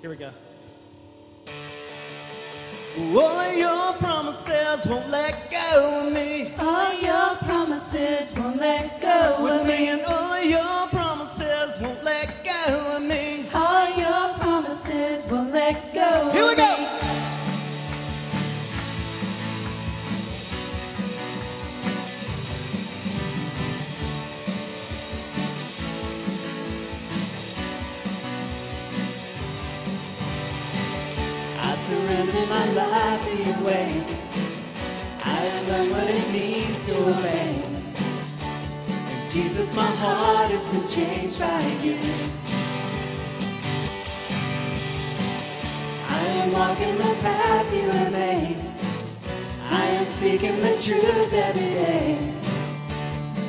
Here we go. All of your promises won't let go of me. All your promises won't let go We're of me. singing all of your promises won't let go of me. All your promises won't let go Here we of go. me. I surrender my life to your way. I have learned what it means to obey. Jesus, my heart has been changed by you. I am walking the path you have made. I am seeking the truth every day.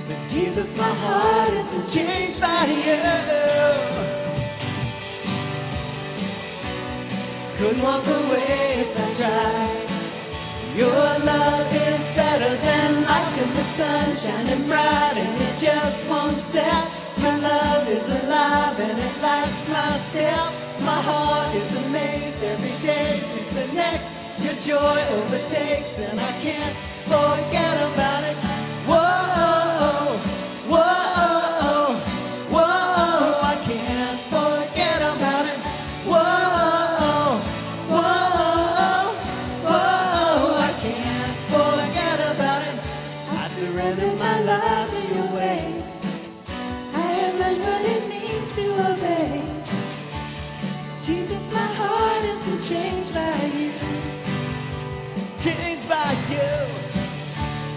But Jesus, my heart has been changed by you. Couldn't walk away if I tried. Your love is better than life, 'cause the sun's shining bright and it just won't set. Your love is alive and it lights my step. My heart is amazed every day to the next. Your joy overtakes and I can't forget about it. Whoa, whoa, whoa, I can't forget about it. Whoa, whoa, whoa, I can't forget about it. I surrender my life to your ways. I have learned what it means to obey. Jesus, my heart has been changed by you. Changed by you.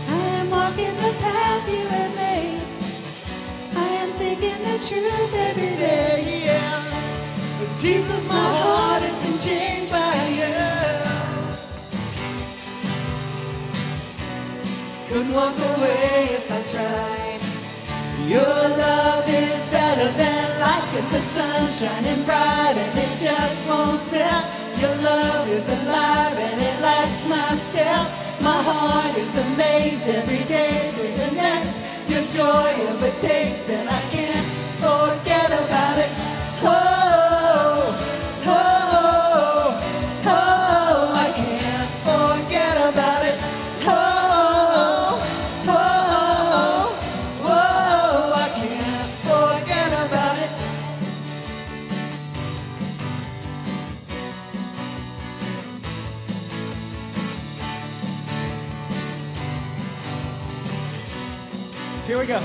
I am walking the path you have made. I am seeking the truth every day. Yeah, yeah. Jesus, my heart has been changed by you. Couldn't walk away if I tried. Your love is better than life, 'cause the sun's shining bright and it just won't set. Your love is alive and it lights my step. My heart is amazed every day to the next. Your joy overtakes and I can't forget about it. Oh, oh, oh, I can't forget about it. Oh, oh, oh, I can't forget about it. Here we go.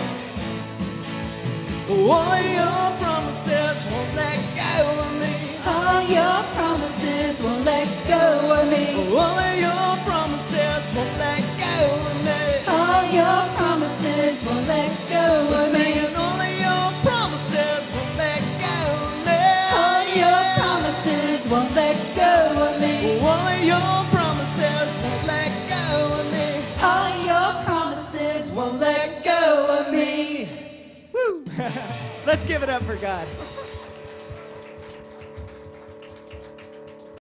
All your promises won't let go of me. All your promises won't let go of me. All of your promises won't let go of me. All your promises won't let go We're of me. singing all of your promises won't let go of me. All your promises won't let go of me. All of your promises won't let go of me. All your promises Won't let go of me. Woo! Let's give it up for God.